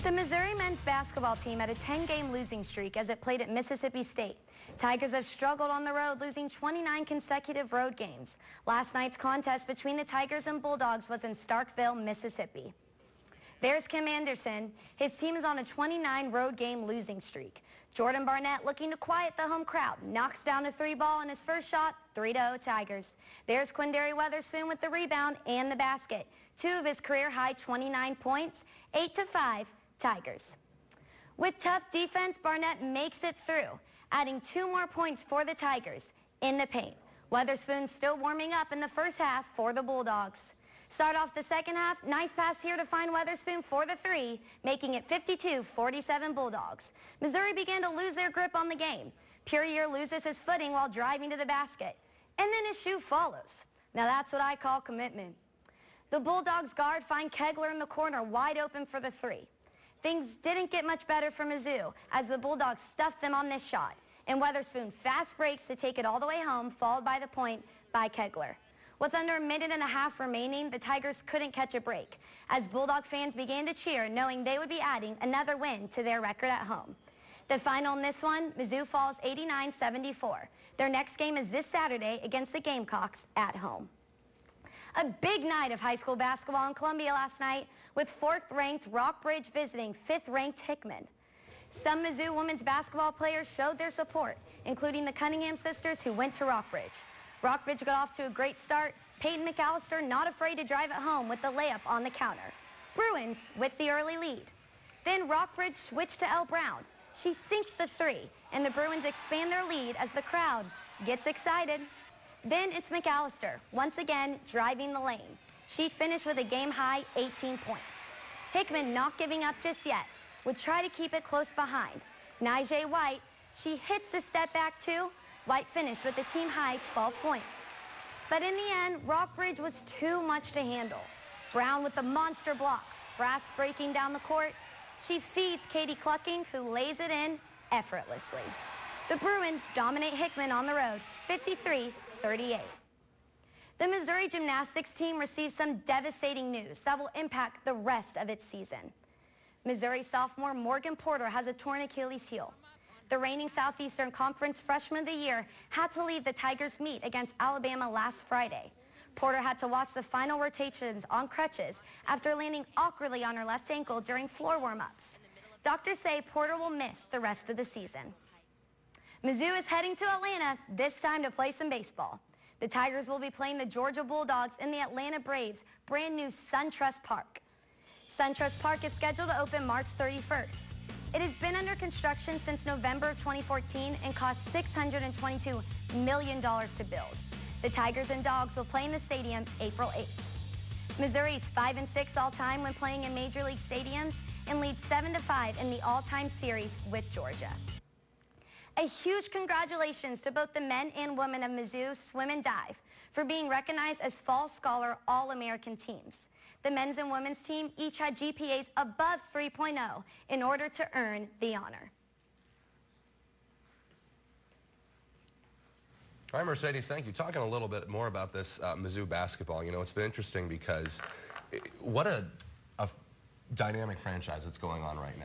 The Missouri men's basketball team had a 10-game losing streak as it played at Mississippi State. Tigers have struggled on the road, losing 29 consecutive road games. Last night's contest between the Tigers and Bulldogs was in Starkville, Mississippi. There's Kim Anderson. His team is on a 29 road game losing streak. Jordan Barnett, looking to quiet the home crowd, knocks down a three ball in his first shot, 3-0 Tigers. There's Quindary Weatherspoon with the rebound and the basket. 2 of his career-high 29 points, 8-5 Tigers. With tough defense, Barnett makes it through, adding 2 more points for the Tigers in the paint. Weatherspoon still warming up in the first half for the Bulldogs. Start off the second half, nice pass here to find Weatherspoon for the 3, making it 52-47 Bulldogs. Missouri began to lose their grip on the game. Puryear loses his footing while driving to the basket, and then his shoe follows. Now that's what I call commitment. The Bulldogs guard find Kegler in the corner wide open for the 3. Things didn't get much better for Mizzou as the Bulldogs stuffed them on this shot, and Weatherspoon fast breaks to take it all the way home, followed by the point by Kegler. With under a minute and a half remaining, the Tigers couldn't catch a break as Bulldog fans began to cheer, knowing they would be adding another win to their record at home. The final in this one, Mizzou falls 89-74. Their next game is this Saturday against the Gamecocks at home. A big night of high school basketball in Columbia last night with 4th-ranked Rockbridge visiting 5th-ranked Hickman. Some Mizzou women's basketball players showed their support, including the Cunningham sisters who went to Rockbridge. Rockbridge got off to a great start. Peyton McAllister not afraid to drive it home with the layup on the counter. Bruins with the early lead. Then Rockbridge switched to Elle Brown. She sinks the 3, and the Bruins expand their lead as the crowd gets excited. Then it's McAllister, once again driving the lane. She finished with a game-high 18 points. Hickman, not giving up just yet, would try to keep it close behind. Nyjah White, she hits the step back too. White finished with a team-high 12 points. But in the end, Rockbridge was too much to handle. Brown with the monster block, fast breaking down the court. She feeds Katie Clucking, who lays it in effortlessly. The Bruins dominate Hickman on the road, 53-38. The Missouri gymnastics team received some devastating news that will impact the rest of its season. Missouri sophomore Morgan Porter has a torn Achilles heel. The reigning Southeastern Conference Freshman of the Year had to leave the Tigers' meet against Alabama last Friday. Porter had to watch the final rotations on crutches after landing awkwardly on her left ankle during floor warm-ups. Doctors say Porter will miss the rest of the season. Mizzou is heading to Atlanta, this time to play some baseball. The Tigers will be playing the Georgia Bulldogs in the Atlanta Braves' brand new SunTrust Park. SunTrust Park is scheduled to open March 31st. It has been under construction since November of 2014 and cost $622 million to build. The Tigers and Dogs will play in the stadium April 8th. Missouri's 5-6 all-time when playing in Major League stadiums and leads 7-5 in the all-time series with Georgia. A huge congratulations to both the men and women of Mizzou Swim and Dive for being recognized as Fall Scholar All-American teams. The men's and women's team each had GPAs above 3.0 in order to earn the honor. All right, Mercedes, thank you. Talking a little bit more about this Mizzou basketball, you know, it's been interesting because what a dynamic franchise that's going on right now.